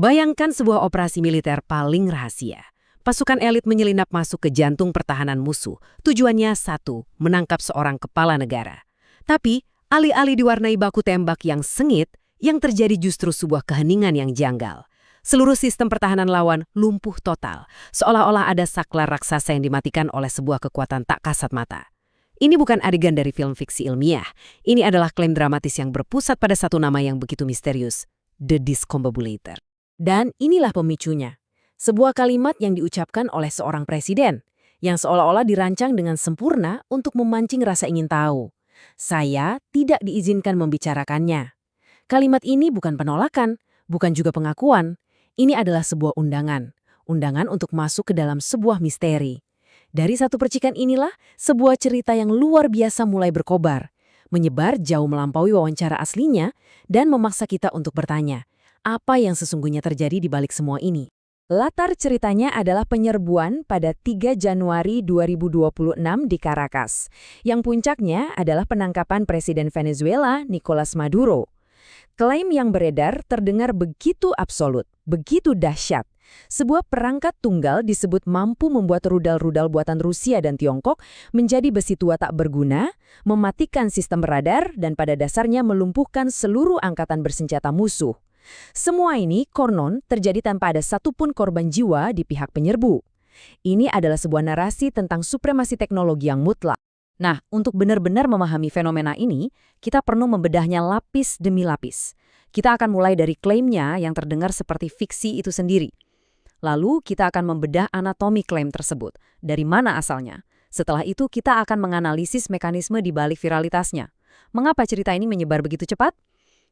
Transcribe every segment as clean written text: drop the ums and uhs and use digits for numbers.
Bayangkan sebuah operasi militer paling rahasia. Pasukan elit menyelinap masuk ke jantung pertahanan musuh. Tujuannya satu, menangkap seorang kepala negara. Tapi, alih-alih diwarnai baku tembak yang sengit, yang terjadi justru sebuah keheningan yang janggal. Seluruh sistem pertahanan lawan lumpuh total, seolah-olah ada saklar raksasa yang dimatikan oleh sebuah kekuatan tak kasat mata. Ini bukan adegan dari film fiksi ilmiah. Ini adalah klaim dramatis yang berpusat pada satu nama yang begitu misterius, The Discombobulator. Dan inilah pemicunya. Sebuah kalimat yang diucapkan oleh seorang presiden, yang seolah-olah dirancang dengan sempurna untuk memancing rasa ingin tahu. Saya tidak diizinkan membicarakannya. Kalimat ini bukan penolakan, bukan juga pengakuan. Ini adalah sebuah undangan. Undangan untuk masuk ke dalam sebuah misteri. Dari satu percikan inilah, sebuah cerita yang luar biasa mulai berkobar. Menyebar jauh melampaui wawancara aslinya dan memaksa kita untuk bertanya, apa yang sesungguhnya terjadi di balik semua ini? Latar ceritanya adalah penyerbuan pada 3 Januari 2026 di Caracas, yang puncaknya adalah penangkapan Presiden Venezuela Nicolas Maduro. Klaim yang beredar terdengar begitu absolut, begitu dahsyat. Sebuah perangkat tunggal disebut mampu membuat rudal-rudal buatan Rusia dan Tiongkok menjadi besi tua tak berguna, mematikan sistem radar, dan pada dasarnya melumpuhkan seluruh angkatan bersenjata musuh. Semua ini konon terjadi tanpa ada satupun korban jiwa di pihak penyerbu. Ini adalah sebuah narasi tentang supremasi teknologi yang mutlak. Nah, untuk benar-benar memahami fenomena ini, kita perlu membedahnya lapis demi lapis. Kita akan mulai dari klaimnya yang terdengar seperti fiksi itu sendiri. Lalu kita akan membedah anatomi klaim tersebut, dari mana asalnya. Setelah itu kita akan menganalisis mekanisme di balik viralitasnya. Mengapa cerita ini menyebar begitu cepat?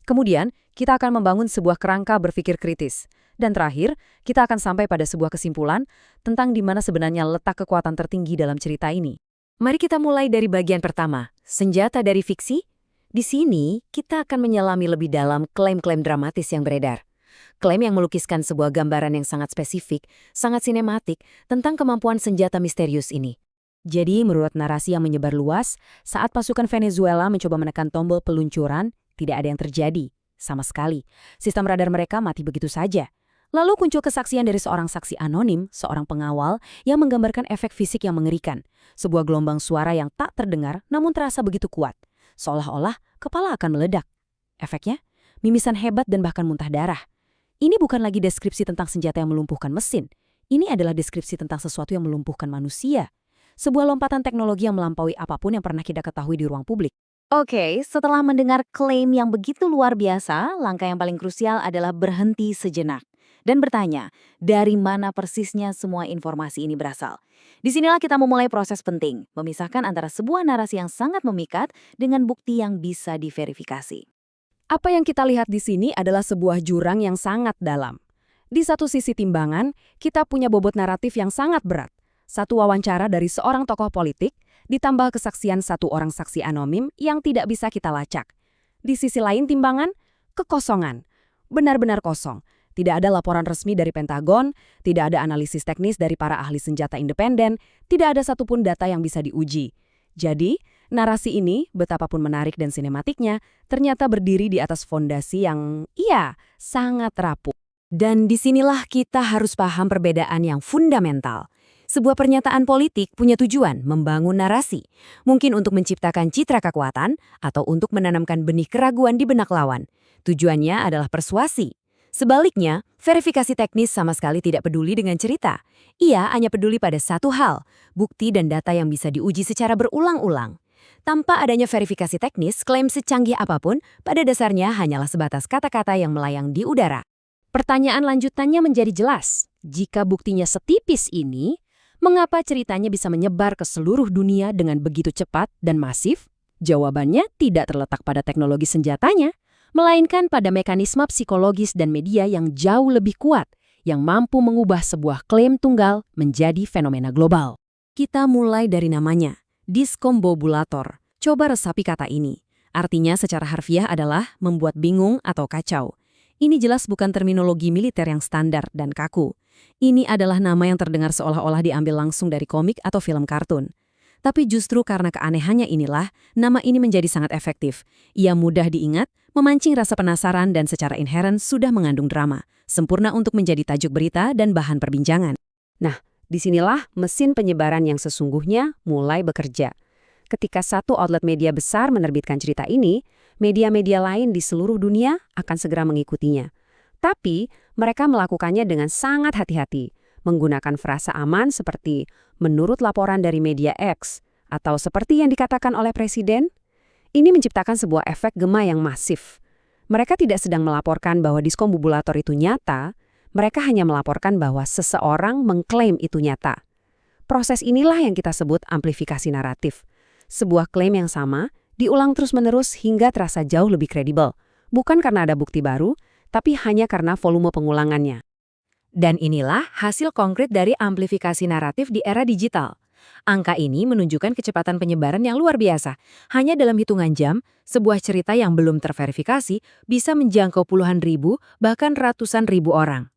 Kemudian, kita akan membangun sebuah kerangka berpikir kritis. Dan terakhir, kita akan sampai pada sebuah kesimpulan tentang di mana sebenarnya letak kekuatan tertinggi dalam cerita ini. Mari kita mulai dari bagian pertama, senjata dari fiksi. Di sini, kita akan menyelami lebih dalam klaim-klaim dramatis yang beredar. Klaim yang melukiskan sebuah gambaran yang sangat spesifik, sangat sinematik, tentang kemampuan senjata misterius ini. Jadi, menurut narasi yang menyebar luas, saat pasukan Venezuela mencoba menekan tombol peluncuran, tidak ada yang terjadi, sama sekali. Sistem radar mereka mati begitu saja. Lalu muncul kesaksian dari seorang saksi anonim, seorang pengawal, yang menggambarkan efek fisik yang mengerikan. Sebuah gelombang suara yang tak terdengar, namun terasa begitu kuat. Seolah-olah kepala akan meledak. Efeknya, mimisan hebat dan bahkan muntah darah. Ini bukan lagi deskripsi tentang senjata yang melumpuhkan mesin. Ini adalah deskripsi tentang sesuatu yang melumpuhkan manusia. Sebuah lompatan teknologi yang melampaui apapun yang pernah kita ketahui di ruang publik. Oke, setelah mendengar klaim yang begitu luar biasa, langkah yang paling krusial adalah berhenti sejenak dan bertanya, dari mana persisnya semua informasi ini berasal? Disinilah kita memulai proses penting, memisahkan antara sebuah narasi yang sangat memikat dengan bukti yang bisa diverifikasi. Apa yang kita lihat di sini adalah sebuah jurang yang sangat dalam. Di satu sisi timbangan, kita punya bobot naratif yang sangat berat. Satu wawancara dari seorang tokoh politik, ditambah kesaksian satu orang saksi anonim yang tidak bisa kita lacak. Di sisi lain timbangan, kekosongan. Benar-benar kosong. Tidak ada laporan resmi dari Pentagon, tidak ada analisis teknis dari para ahli senjata independen, tidak ada satupun data yang bisa diuji. Jadi, narasi ini, betapapun menarik dan sinematiknya, ternyata berdiri di atas fondasi yang, sangat rapuh. Dan disinilah kita harus paham perbedaan yang fundamental. Sebuah pernyataan politik punya tujuan membangun narasi, mungkin untuk menciptakan citra kekuatan atau untuk menanamkan benih keraguan di benak lawan. Tujuannya adalah persuasi. Sebaliknya, verifikasi teknis sama sekali tidak peduli dengan cerita. Ia hanya peduli pada satu hal, bukti dan data yang bisa diuji secara berulang-ulang. Tanpa adanya verifikasi teknis, klaim secanggih apapun pada dasarnya hanyalah sebatas kata-kata yang melayang di udara. Pertanyaan lanjutannya menjadi jelas. Jika buktinya setipis ini, mengapa ceritanya bisa menyebar ke seluruh dunia dengan begitu cepat dan masif? Jawabannya tidak terletak pada teknologi senjatanya, melainkan pada mekanisme psikologis dan media yang jauh lebih kuat, yang mampu mengubah sebuah klaim tunggal menjadi fenomena global. Kita mulai dari namanya, Discombobulator. Coba resapi kata ini. Artinya secara harfiah adalah membuat bingung atau kacau. Ini jelas bukan terminologi militer yang standar dan kaku. Ini adalah nama yang terdengar seolah-olah diambil langsung dari komik atau film kartun. Tapi justru karena keanehannya inilah, nama ini menjadi sangat efektif. Ia mudah diingat, memancing rasa penasaran dan secara inheren sudah mengandung drama. sempurna untuk menjadi tajuk berita dan bahan perbincangan. Nah, disinilah mesin penyebaran yang sesungguhnya mulai bekerja. Ketika satu outlet media besar menerbitkan cerita ini, media-media lain di seluruh dunia akan segera mengikutinya. Tapi, mereka melakukannya dengan sangat hati-hati, menggunakan frasa aman seperti menurut laporan dari media X, atau seperti yang dikatakan oleh Presiden. Ini menciptakan sebuah efek gema yang masif. Mereka tidak sedang melaporkan bahwa diskombobulator itu nyata, mereka hanya melaporkan bahwa seseorang mengklaim itu nyata. Proses inilah yang kita sebut amplifikasi naratif. Sebuah klaim yang sama diulang terus-menerus hingga terasa jauh lebih kredibel, bukan karena ada bukti baru, tapi hanya karena volume pengulangannya. Dan inilah hasil konkret dari amplifikasi naratif di era digital. Angka ini menunjukkan kecepatan penyebaran yang luar biasa. Hanya dalam hitungan jam, sebuah cerita yang belum terverifikasi bisa menjangkau puluhan ribu, bahkan ratusan ribu orang.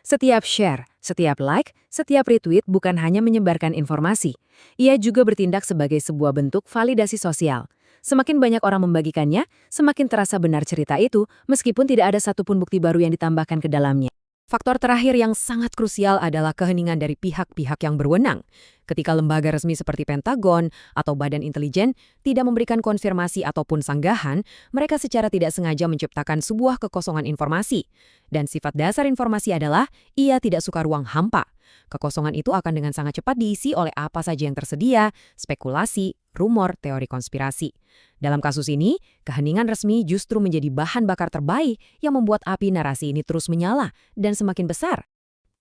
Setiap share, setiap like, setiap retweet bukan hanya menyebarkan informasi. Ia juga bertindak sebagai sebuah bentuk validasi sosial. Semakin banyak orang membagikannya, semakin terasa benar cerita itu, meskipun tidak ada satupun bukti baru yang ditambahkan ke dalamnya. Faktor terakhir yang sangat krusial adalah keheningan dari pihak-pihak yang berwenang. Ketika lembaga resmi seperti Pentagon atau Badan Intelijen tidak memberikan konfirmasi ataupun sanggahan, mereka secara tidak sengaja menciptakan sebuah kekosongan informasi. Dan sifat dasar informasi adalah ia tidak suka ruang hampa. Kekosongan itu akan dengan sangat cepat diisi oleh apa saja yang tersedia, spekulasi, rumor, teori konspirasi. Dalam kasus ini, keheningan resmi justru menjadi bahan bakar terbaik yang membuat api narasi ini terus menyala dan semakin besar.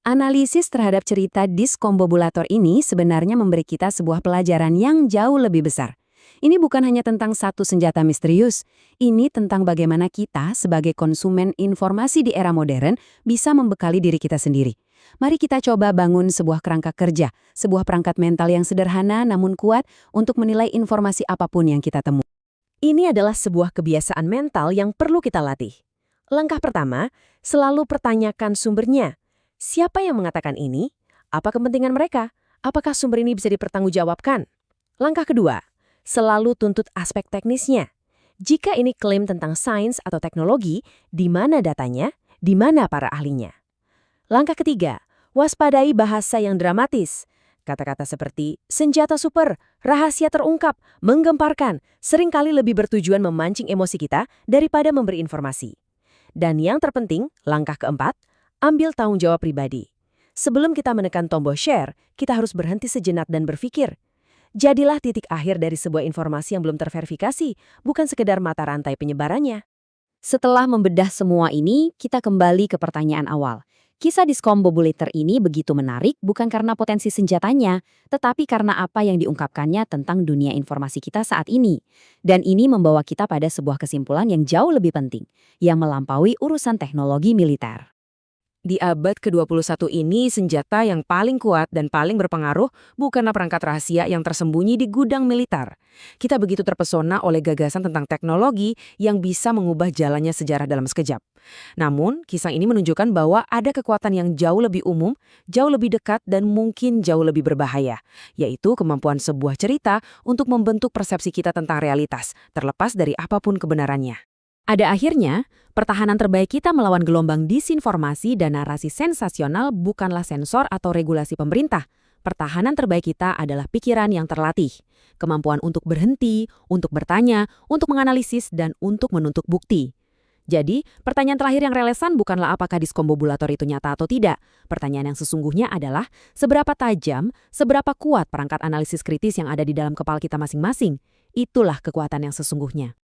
Analisis terhadap cerita diskombobulator ini sebenarnya memberi kita sebuah pelajaran yang jauh lebih besar. Ini bukan hanya tentang satu senjata misterius, ini tentang bagaimana kita sebagai konsumen informasi di era modern bisa membekali diri kita sendiri. Mari kita coba bangun sebuah kerangka kerja, sebuah perangkat mental yang sederhana namun kuat untuk menilai informasi apapun yang kita temui. Ini adalah sebuah kebiasaan mental yang perlu kita latih. Langkah pertama, selalu pertanyakan sumbernya. Siapa yang mengatakan ini? Apa kepentingan mereka? Apakah sumber ini bisa dipertanggungjawabkan? Langkah kedua, selalu tuntut aspek teknisnya. Jika ini klaim tentang sains atau teknologi, di mana datanya? Di mana para ahlinya? Langkah ketiga, waspadai bahasa yang dramatis. Kata-kata seperti senjata super, rahasia terungkap, menggemparkan, seringkali lebih bertujuan memancing emosi kita daripada memberi informasi. Dan yang terpenting, langkah keempat, ambil tanggung jawab pribadi. Sebelum kita menekan tombol share, kita harus berhenti sejenak dan berpikir. Jadilah titik akhir dari sebuah informasi yang belum terverifikasi, bukan sekedar mata rantai penyebarannya. Setelah membedah semua ini, kita kembali ke pertanyaan awal. Kisah diskombobulator ini begitu menarik bukan karena potensi senjatanya, tetapi karena apa yang diungkapkannya tentang dunia informasi kita saat ini. Dan ini membawa kita pada sebuah kesimpulan yang jauh lebih penting, yang melampaui urusan teknologi militer. Di abad ke-21 ini, senjata yang paling kuat dan paling berpengaruh bukanlah perangkat rahasia yang tersembunyi di gudang militer. Kita begitu terpesona oleh gagasan tentang teknologi yang bisa mengubah jalannya sejarah dalam sekejap. Namun, kisah ini menunjukkan bahwa ada kekuatan yang jauh lebih umum, jauh lebih dekat, dan mungkin jauh lebih berbahaya, yaitu kemampuan sebuah cerita untuk membentuk persepsi kita tentang realitas, terlepas dari apapun kebenarannya. Pada akhirnya, pertahanan terbaik kita melawan gelombang disinformasi dan narasi sensasional bukanlah sensor atau regulasi pemerintah. Pertahanan terbaik kita adalah pikiran yang terlatih, kemampuan untuk berhenti, untuk bertanya, untuk menganalisis, dan untuk menuntut bukti. Jadi, pertanyaan terakhir yang relevan bukanlah apakah diskombobulator itu nyata atau tidak. Pertanyaan yang sesungguhnya adalah seberapa tajam, seberapa kuat perangkat analisis kritis yang ada di dalam kepala kita masing-masing. Itulah kekuatan yang sesungguhnya.